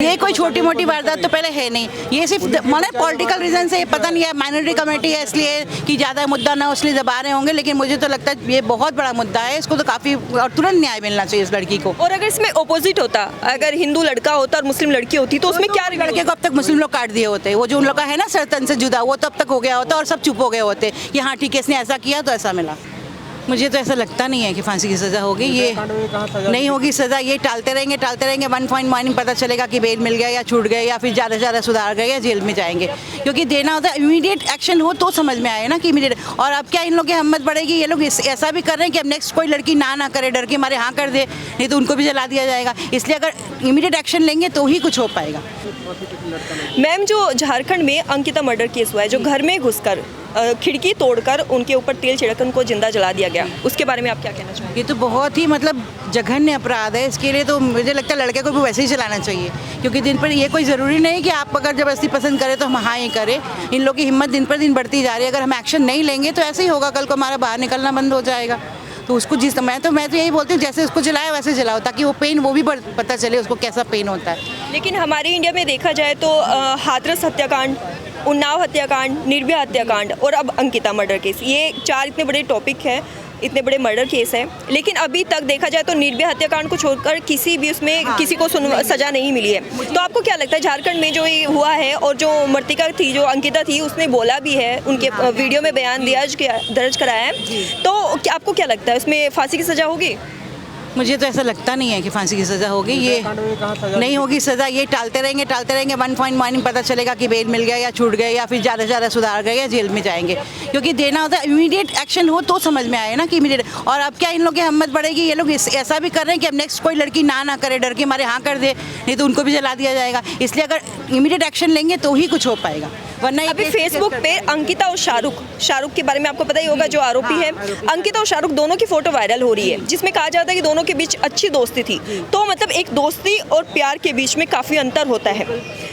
ये कोई छोटी मोटी वारदात तो पहले है नहीं, ये सिर्फ मतलब पॉलिटिकल रीजन से, पता नहीं है माइनॉरिटी कमेटी है इसलिए कि ज़्यादा मुद्दा ना इसलिए दबा रहे होंगे, लेकिन मुझे तो लगता है ये बहुत बड़ा मुद्दा है, इसको तो काफ़ी और तुरंत न्याय मिलना चाहिए इस लड़की को। और अगर इसमें ओपोजिट होता, अगर हिंदू लड़का होता और मुस्लिम लड़की होती तो उसमें क्या लड़के को अब तक मुस्लिम लोग काट दिए होते, वो जो उन लोग का है ना सरतन से जुदा, वो तो अब तक हो गया होता और सब चुप हो गए होते कि हाँ ठीक है इसने ऐसा किया तो ऐसा मिला। मुझे तो ऐसा लगता नहीं है कि फांसी की सज़ा होगी, ये नहीं होगी सज़ा, ये टालते रहेंगे 1 पॉइंट मॉर्निंग पता चलेगा कि बेल मिल गया या छूट गए या फिर ज़्यादा से ज़्यादा सुधार गए या जेल में जाएंगे, क्योंकि देना होता है इमीडिएट एक्शन हो तो समझ में आए ना कि इमीडिएट। और अब क्या इन लोग की हिम्मत बढ़ेगी, ये लोग ऐसा भी कर रहे हैं कि अब नेक्स्ट कोई लड़की ना करे, डर के मारे हाँ कर दे, नहीं तो उनको भी जला दिया जाएगा, इसलिए अगर इमीडिएट एक्शन लेंगे तो ही कुछ हो पाएगा। मैम, जो झारखंड में अंकिता मर्डर केस हुआ है, जो घर में घुसकर खिड़की तोड़कर उनके ऊपर तेल छिड़क उनको जिंदा जला दिया गया, उसके बारे में आप क्या कहना चाहेंगे? ये तो बहुत ही मतलब जघन्य अपराध है, इसके लिए तो मुझे लगता है लड़के को भी वैसे ही चलाना चाहिए, क्योंकि दिन पर ये कोई ज़रूरी नहीं कि आप अगर जबरदस्ती पसंद करें तो हम हाँ ही करें। इन लोगों की हिम्मत दिन पर दिन बढ़ती जा रही है, अगर हम एक्शन नहीं लेंगे तो ऐसे ही होगा, कल को हमारा बाहर निकलना बंद हो जाएगा। तो उसको मैं तो यही बोलती हूँ जैसे उसको जलाया वैसे जलाओ, ताकि वो पेन वो भी पता चले उसको कैसा पेन होता है। लेकिन हमारे इंडिया में देखा जाए तो हाथरस हत्याकांड, उन्नाव हत्याकांड, निर्भया हत्याकांड और अब अंकिता मर्डर केस, ये 4 इतने बड़े टॉपिक हैं, इतने बड़े मर्डर केस हैं, लेकिन अभी तक देखा जाए तो निर्भया हत्याकांड को छोड़कर किसी भी उसमें किसी को सजा नहीं मिली है। तो आपको क्या लगता है झारखंड में जो ये हुआ है, और जो मृतिका थी, जो अंकिता थी, उसने बोला भी है, उनके वीडियो में बयान दर्ज कराया है, तो आपको क्या लगता है उसमें फांसी की सजा होगी? मुझे तो ऐसा लगता नहीं है कि फांसी की सज़ा होगी, ये नहीं होगी सज़ा, ये टालते रहेंगे 1 पॉइंट मॉर्निंग पता चलेगा कि बेल मिल गया या छूट गए या फिर ज़्यादा से ज़्यादा सुधार गए या जेल में जाएंगे, क्योंकि देना होता है इमीडिएट एक्शन हो तो समझ में आए ना कि इमीडिएट। और अब क्या इन लोग की हिम्मत बढ़ेगी, ये लोग ऐसा भी कर रहे हैं कि अब नेक्स्ट कोई लड़की ना करे, डर के मारे हाँ कर दे, नहीं तो उनको भी जला दिया जाएगा, इसलिए अगर इमीडिएट एक्शन लेंगे तो ही कुछ हो पाएगा, वरना अभी फेसबुक पे अंकिता और शाहरुख के बारे में आपको पता ही होगा, जो आरोपी है, अंकिता और शाहरुख दोनों की फोटो वायरल हो रही है, जिसमें कहा जाता है कि दोनों के बीच अच्छी दोस्ती थी। तो मतलब एक दोस्ती और प्यार के बीच में काफी अंतर होता है,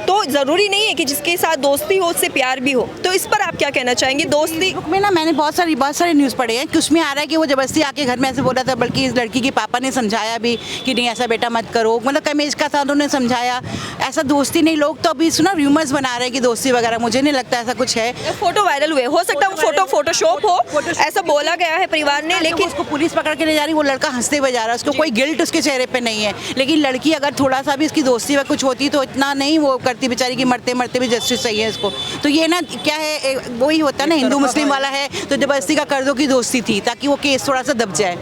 तो जरूरी नहीं है कि जिसके साथ दोस्ती हो उससे प्यार भी हो। तो इस पर आप क्या कहना चाहेंगे? दोस्ती में ना मैंने बहुत सारे न्यूज़ पढ़े हैं कि उसमें आ रहा है कि वो जबरदस्ती आके घर में ऐसे बोला था, बल्कि इस लड़की के पापा ने समझाया भी कि नहीं ऐसा बेटा मत करो, मतलब कम एज का था, उन्होंने समझाया, ऐसा दोस्ती नहीं। लोग तो अभी सुना र्यूमर्स बना रहे हैं कि दोस्ती वगैरह, मुझे नहीं लगता ऐसा कुछ है। फोटो वायरल हुए, हो सकता है वो फोटोशॉप हो, ऐसा बोला गया है परिवार ने, लेकिन उसको पुलिस पकड़ के ले जा रही, वो लड़का हंसते हुए जा रहा है, उसको कोई गिल्ट उसके चेहरे पे नहीं है, लेकिन लड़की अगर थोड़ा सा भी इसकी दोस्ती में कुछ होती तो इतना नहीं वो करती बेचारी की, मरते मरते भी जस्टिस चाहिए इसको। तो ये ना क्या है, वही होता है ना, हिंदू मुस्लिम वाला है तो जबरदस्ती का कर दो की दोस्ती थी, ताकि वो केस थोड़ा सा दब जाए।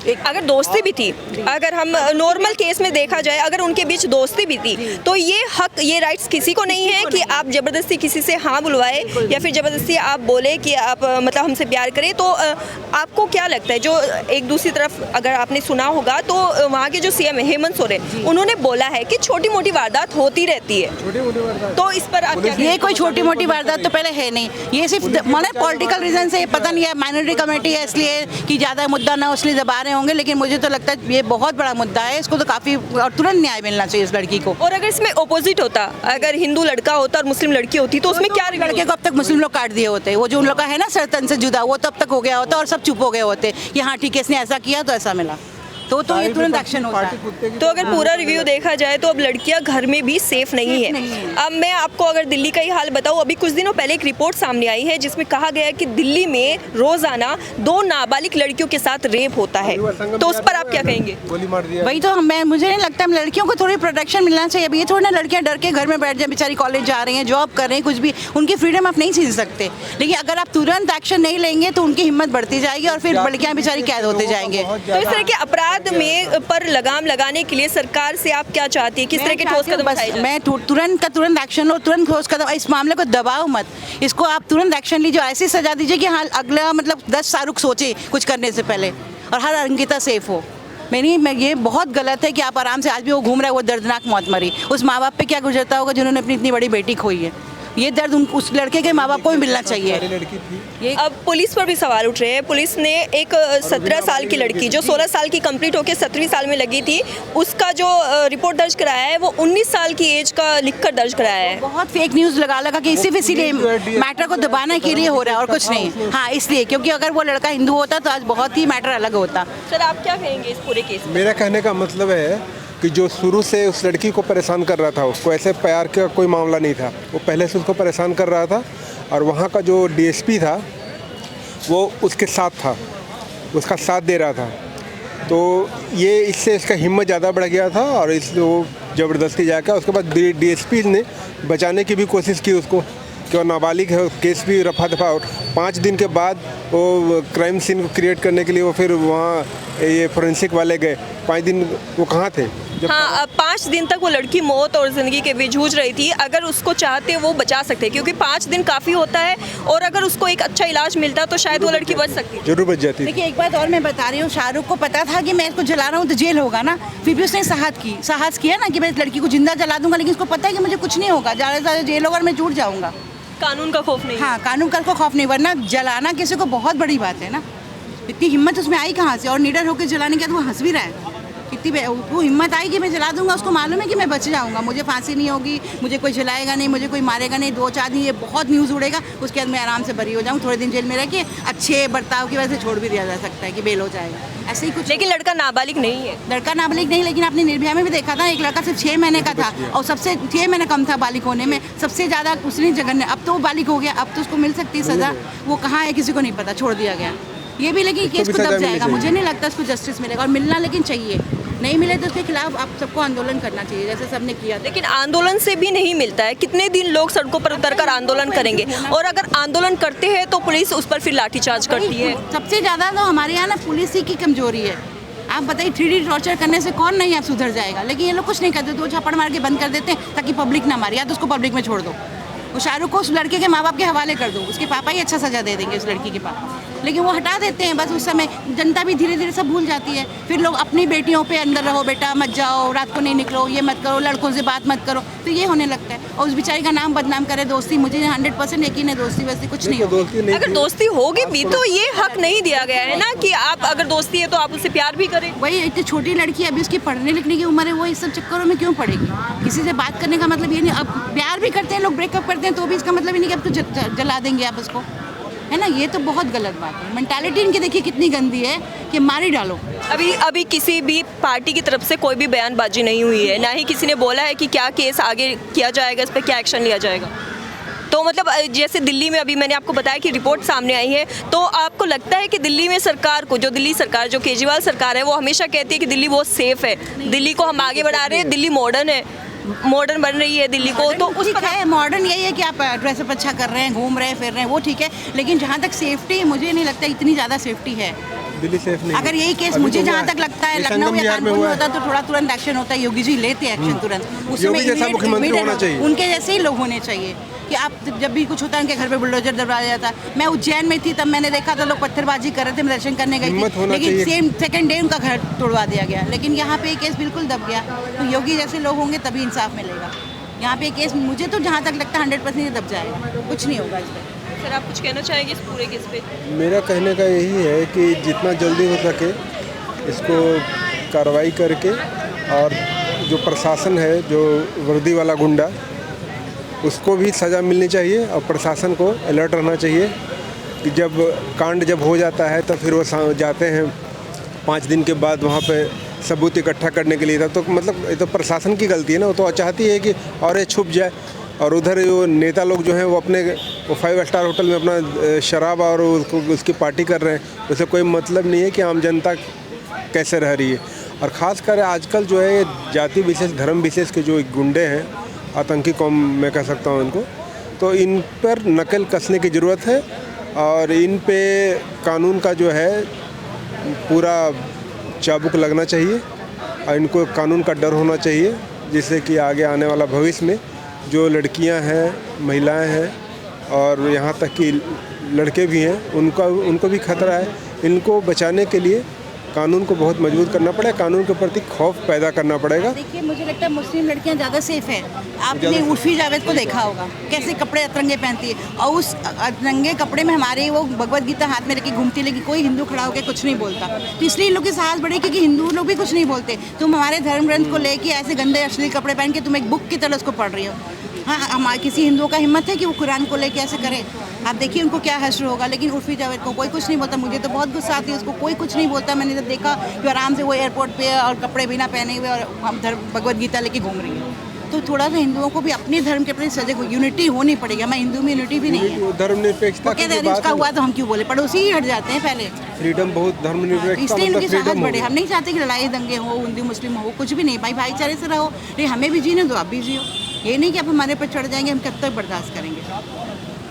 अगर दोस्ती भी थी, अगर हम नॉर्मल केस में देखा जाए, अगर उनके बीच दोस्ती भी थी, तो ये हक, ये राइट्स किसी को नहीं है कि आप जबरदस्ती किसी से हाँ बुलवाए या फिर जबरदस्ती आप बोले कि आप मतलब हमसे प्यार करें। तो आपको क्या लगता है, जो एक दूसरी तरफ अगर आपने सुना होगा तो वहाँ के जो CM हेमंत सोरेन, उन्होंने बोला है कि छोटी मोटी वारदात होती रहती है, तो इस पर आप क्या? ये कोई छोटी मोटी वारदात तो पहले है नहीं, ये सिर्फ मतलब पॉलिटिकल रीजन से, पता नहीं है माइनॉरिटी कमेटी है इसलिए कि ज़्यादा मुद्दा ना इसलिए दबा रहे होंगे, लेकिन मुझे तो लगता है ये बहुत बड़ा मुद्दा है, इसको तो काफ़ी और तुरंत न्याय मिलना चाहिए इस लड़की को। और अगर इसमें ओपोजिट होता, अगर हिंदू लड़का होता और मुस्लिम लड़की होती तो उसमें क्या? लड़के को अब तक मुस्लिम लोग काट दिए होते, वो जो उन लोग का है ना सरतन से जुदा, वो तो अब तक हो गया होता और सब चुप हो गए होते कि हाँ ठीक है इसने ऐसा किया तो ऐसा मिला, तो ये तुरंत एक्शन होता है। तो अगर पूरा रिव्यू देखा जाए तो अब लड़कियां घर में भी सेफ नहीं है। अब मैं आपको अगर दिल्ली का ही हाल बताऊं, अभी कुछ दिनों पहले एक रिपोर्ट सामने आई है जिसमें कहा गया है कि दिल्ली में रोजाना 2 नाबालिग लड़कियों के साथ रेप होता है, तो उस पर आप क्या कहेंगे? वही तो मुझे नहीं लगता, लड़कियों को थोड़ी प्रोटेक्शन मिलना चाहिए। अब ये थोड़ी ना लड़कियां डर के घर में बैठ जाए, बेचारी कॉलेज जा रही हैं, जॉब कर रही हैं, कुछ भी, उनकी फ्रीडम आप नहीं छीन सकते, लेकिन अगर आप तुरंत एक्शन नहीं लेंगे तो उनकी हिम्मत बढ़ती जाएगी और फिर लड़कियां बेचारी कैद होते जाएंगे। तो इस तरह के अपराध में पर लगाम लगाने के लिए सरकार से आप क्या चाहती है, किस तरह के ठोस कदम उठाए जाएं? मैं तुरंत एक्शन लो, तुरंत ठोस कदम, इस मामले को दबाओ मत, इसको आप तुरंत एक्शन लीजिए, ऐसी सजा दीजिए कि हाँ अगला मतलब 10 शाहरुख सोचे कुछ करने से पहले, और हर अंकिता सेफ हो। ये बहुत गलत है कि आप आराम से, आज भी वो घूम रहा है, वो दर्दनाक मौत मरी, उस माँ बाप पे क्या गुजरता होगा जिन्होंने अपनी इतनी बड़ी बेटी खोई है। ये दर्द उस लड़के के माँ बाप को भी मिलना चाहिए। अब पुलिस पर भी सवाल उठ रहे हैं। पुलिस ने एक 17 साल की लड़की जो 16 साल की कंप्लीट होकर 17वीं साल में लगी थी, उसका जो रिपोर्ट दर्ज कराया है वो 19 साल की एज का लिखकर दर्ज कराया है। बहुत फेक न्यूज़ लगा कि इसीलिए मैटर को दबाने के लिए हो रहा है और कुछ नहीं। हाँ इसलिए, क्योंकि अगर वो लड़का हिंदू होता तो आज बहुत ही मैटर अलग होता। सर आप क्या कहेंगे इस पूरे केस में? मेरा कहने का मतलब है कि जो शुरू से उस लड़की को परेशान कर रहा था, उसको ऐसे प्यार का कोई मामला नहीं था, वो पहले से उसको परेशान कर रहा था और वहाँ का जो डीएसपी था वो उसके साथ था, उसका साथ दे रहा था। तो ये इससे इसका हिम्मत ज़्यादा बढ़ गया था और इसलिए वो ज़बरदस्ती जाकर उसके बाद डीएसपी ने बचाने की भी कोशिश की उसको कि वो नाबालिग है, केस भी रफा दफा। और 5 दिन के बाद वो क्राइम सीन को क्रिएट करने के लिए वो फिर वहाँ ये फोरेंसिक वाले गए। 5 दिन वो कहाँ थे जब हाँ, अब 5 दिन तक वो लड़की मौत और ज़िंदगी के बीच जूझ रही थी। अगर उसको चाहते वो बचा सकते, क्योंकि 5 दिन काफ़ी होता है और अगर उसको एक अच्छा इलाज मिलता तो शायद वो लड़की बच सकती। जरूर बच जाती। देखिए एक बात और मैं बता रही हूँ, शाहरुख को पता था कि मैं इसको जला रहा हूँ तो जेल होगा ना, फिर भी उसने साहस किया ना कि मैं इस लड़की को जिंदा जला दूंगा, लेकिन उसको पता है कि मुझे कुछ नहीं होगा, ज़्यादा से ज़्यादा जेल होगा और मैं जुड़ जाऊँगा। कानून का खौफ नहीं। हाँ, कानून का खौफ नहीं, वरना जलाना किसी को बहुत बड़ी बात है ना। इतनी हिम्मत उसमें आई कहाँ से? और निडर होकर जलाने के बाद वो हंस भी रहा है। इतनी वो हिम्मत आई कि मैं जला दूंगा, उसको मालूम है कि मैं बच जाऊंगा, मुझे फांसी नहीं होगी, मुझे कोई जलाएगा नहीं, मुझे कोई मारेगा नहीं, 2-4 दिन ये बहुत न्यूज़ उड़ेगा, उसके बाद मैं आराम से बरी हो जाऊँ, थोड़े दिन जेल में रह के अच्छे बर्ताव की वजह से छोड़ भी दिया जा सकता है कि बेल हो जाएगा, ऐसे ही कुछ। लेकिन लड़का नाबालिग नहीं है। लड़का नाबालिग नहीं, लेकिन आपने निर्भया में भी देखा था, एक लड़का सिर्फ 6 महीने का था और सबसे 6 महीने कम था बालिग होने में, सबसे ज़्यादा उसने जगह। अब तो वो बालिग हो गया, अब तो उसको मिल सकती है सज़ा, वो कहाँ है किसी को नहीं पता, छोड़ दिया गया। ये भी लेकिन केस तो दब जाएगा, मुझे नहीं लगता उसको जस्टिस मिलेगा, और मिलना लेकिन चाहिए। नहीं मिले तो उसके खिलाफ आप सबको आंदोलन करना चाहिए, जैसे सबने किया। लेकिन आंदोलन से भी नहीं मिलता है। कितने दिन लोग सड़कों पर उतरकर आंदोलन करेंगे, और अगर आंदोलन करते हैं तो पुलिस उस पर फिर लाठीचार्ज करती है। सबसे ज़्यादा तो हमारे यहाँ ना पुलिस ही की कमजोरी है। आप बताइए 3D टॉर्चर करने से कौन नहीं आप सुधर जाएगा, लेकिन ये लोग कुछ नहीं करते, 2 झापड़ मार के बंद कर देते हैं ताकि पब्लिक ना मारे, या तो उसको पब्लिक में छोड़ दो। वो शाहरुख को उस लड़के के माँ बाप के हवाले कर दो, उसके पापा ही अच्छा सजा दे देंगे उस लड़की के पापा, लेकिन वो हटा देते हैं बस। उस समय जनता भी धीरे धीरे सब भूल जाती है, फिर लोग अपनी बेटियों पे अंदर रहो बेटा, मत जाओ, रात को नहीं निकलो, ये मत करो, लड़कों से बात मत करो, तो ये होने लगता है। और उस बेचारी का नाम बदनाम करे दोस्ती, मुझे 100% यकीन है दोस्ती वैसे कुछ नहीं होगी। अगर दोस्ती होगी भी तो ये हक नहीं दिया गया है ना कि आप अगर दोस्ती है तो आप उससे प्यार भी करें। वही इतनी छोटी लड़की है, अभी उसकी पढ़ने लिखने की उम्र है, वो इस सब चक्करों में क्यों पड़ेगी? किसी से बात करने का मतलब ये नहीं, अब प्यार भी करते हैं लोग, ब्रेकअप करते हैं तो भी इसका मतलब ही नहीं कि अब तो जला देंगे आप उसको, है ना। ये तो बहुत गलत बात है। मेंटालिटी इनकी देखिए कितनी गंदी है कि मार ही डालो। अभी किसी भी पार्टी की तरफ से कोई भी बयानबाजी नहीं हुई है, ना ही किसी ने बोला है कि क्या केस आगे किया जाएगा, इस पर क्या एक्शन लिया जाएगा। तो मतलब जैसे दिल्ली में अभी मैंने आपको बताया कि रिपोर्ट सामने आई है, तो आपको लगता है कि दिल्ली में सरकार को, जो दिल्ली सरकार, जो केजरीवाल सरकार है, वो हमेशा कहती है कि दिल्ली बहुत सेफ है, दिल्ली को हम आगे बढ़ा रहे हैं, दिल्ली मॉडर्न है, मॉडर्न बन रही है दिल्ली को, तो उस पर है मॉडर्न यही है कि आप ड्रेसअप अच्छा कर रहे हैं, घूम रहे हैं, फिर रहे हैं, वो ठीक है, लेकिन जहाँ तक सेफ्टी, मुझे नहीं लगता इतनी ज़्यादा सेफ्टी है दिल्ली सेफ नहीं। अगर यही केस मुझे जहाँ तक लगता है लखनऊ या कानपुर में होता तो थोड़ा तुरंत एक्शन होता है, योगी जी लेते एक्शन तुरंत, योगी जैसा मुख्यमंत्री होना चाहिए, उनके जैसे ही लोग होने चाहिए कि आप जब भी कुछ होता है उनके घर पे बुलडोजर दबा जाता है। मैं उज्जैन में थी तब मैंने देखा था लोग पत्थरबाजी कर रहे थे, मैं दर्शन करने गई थी, लेकिन सेम सेकंड डे उनका घर तोड़वा दिया गया, लेकिन यहाँ पे केस बिल्कुल दब गया। तो योगी जैसे लोग होंगे तभी इंसाफ मिलेगा। यहाँ पे केस मुझे तो जहाँ तक लगता है 100% दब जाएगा, कुछ नहीं होगा इस पर। सर आप कुछ कहना चाहेंगे इस पूरे केस पे? मेरा कहने का यही है कि जितना जल्दी हो सके इसको कार्रवाई करके, और जो प्रशासन है, जो वर्दी वाला गुंडा, उसको भी सज़ा मिलनी चाहिए, और प्रशासन को अलर्ट रहना चाहिए कि जब कांड जब हो जाता है तो फिर वो जाते हैं 5 दिन के बाद वहाँ पे सबूत इकट्ठा करने के लिए था, तो मतलब ये तो प्रशासन की गलती है ना। वो तो चाहती है कि और ये छुप जाए, और उधर वो नेता लोग जो हैं वो अपने 5 स्टार होटल में अपना शराब और उसकी पार्टी कर रहे हैं, उससे कोई मतलब नहीं है कि आम जनता कैसे रह रही है। और ख़ासकर आजकल जो है जाति विशेष, धर्म विशेष के जो गुंडे हैं, आतंकी कौम मैं कह सकता हूँ इनको, तो इन पर नकल कसने की ज़रूरत है, और इन पे कानून का जो है पूरा चाबुक लगना चाहिए, और इनको कानून का डर होना चाहिए, जिससे कि आगे आने वाला भविष्य में जो लड़कियां हैं, महिलाएं हैं, और यहाँ तक कि लड़के भी हैं, उनको भी खतरा है। इनको बचाने के लिए कानून को बहुत मजबूत करना पड़ेगा, कानून के प्रति खौफ पैदा करना पड़ेगा। देखिए मुझे लगता है मुस्लिम लड़कियां ज़्यादा सेफ हैं। आपने उर्फी जावेद को देखा होगा कैसे कपड़े अतरंगे पहनती है, और उस अतरंगे कपड़े में हमारे वो भगवत गीता हाथ में रखी घूमती है, लेकिन कोई हिंदू खड़ा होकर कुछ नहीं बोलता। तो इसलिए इन लोग की साहस बढ़ेगी कि हिंदू लोग भी कुछ नहीं बोलते। तुम हमारे धर्म ग्रंथ को लेके ऐसे गंदे अश्लील कपड़े पहन के तुम एक बुक की तरह उसको पढ़ रही हो। हाँ, हमारे किसी हिंदुओं का हिम्मत है कि वो कुरान को लेके ऐसे करें? आप देखिए उनको क्या हश्र होगा, लेकिन उर्फी जावेद को कोई कुछ नहीं बोलता। मुझे तो बहुत गुस्सा आती है, उसको कोई कुछ नहीं बोलता। मैंने जब देखा कि आराम से वो एयरपोर्ट पे और कपड़े भी ना पहने हुए और हम भगवद गीता लेके घूम रही है। तो थोड़ा सा हिंदुओं को भी अपने धर्म के प्रति सजग यूनिटी होनी पड़ेगी। हमारे हिंदू में यूनिटी भी नहीं है। धर्मनिरपेक्षता की कहते हैं बात उसका है, हुआ तो हम क्यों बोले, पड़ोसी ही हट जाते हैं पहले। फ्रीडम बहुत धर्मनिरपेक्षता इसलिए मतलब इनकी साहस फ्रीडम बढ़े। हम नहीं चाहते कि लड़ाई दंगे हो, हिंदू मुस्लिम हो, कुछ भी नहीं। भाई भाईचारे से रहो, लेकिन हमें भी जीने दो, आप भी जियो। ये नहीं कि आप हमारे पर चढ़ जाएंगे, हम कब तक बर्दाश्त करेंगे।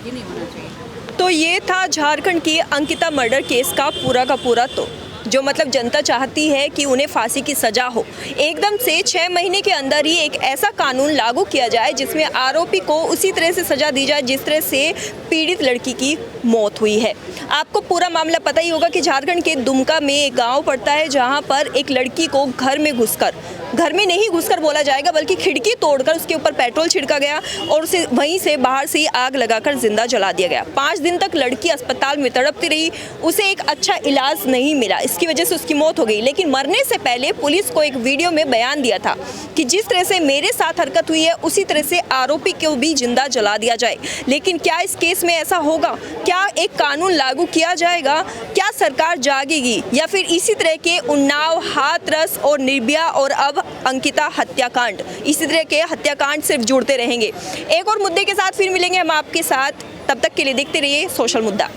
ये नहीं होना चाहिए। तो ये था झारखंड की अंकिता मर्डर केस का पूरा तो जो मतलब जनता चाहती है कि उन्हें फांसी की सज़ा हो। एकदम से 6 महीने के अंदर ही एक ऐसा कानून लागू किया जाए जिसमें आरोपी को उसी तरह से सज़ा दी जाए जिस तरह से पीड़ित लड़की की मौत हुई है। आपको पूरा मामला पता ही होगा कि झारखंड के दुमका में एक गांव पड़ता है जहां पर एक लड़की को घर में नहीं घुसकर बोला जाएगा बल्कि खिड़की तोड़कर उसके ऊपर पेट्रोल छिड़का गया और उसे वहीं से बाहर से आग लगाकर जिंदा जला दिया गया। 5 दिन तक लड़की अस्पताल में तड़पती रही, उसे एक अच्छा इलाज नहीं मिला, इसकी वजह से उसकी मौत हो गई। लेकिन मरने से पहले पुलिस को एक वीडियो में बयान दिया था कि जिस तरह से मेरे साथ हरकत हुई है उसी तरह से आरोपी को भी जिंदा जला दिया जाए। लेकिन क्या इस केस में ऐसा होगा? क्या एक कानून लागू किया जाएगा? क्या सरकार जागेगी या फिर इसी तरह के उन्नाव, हाथरस और निर्भया और अब अंकिता हत्याकांड, इसी तरह के हत्याकांड सिर्फ जुड़ते रहेंगे? एक और मुद्दे के साथ फिर मिलेंगे हम आपके साथ, तब तक के लिए देखते रहिए सोशल मुद्दा।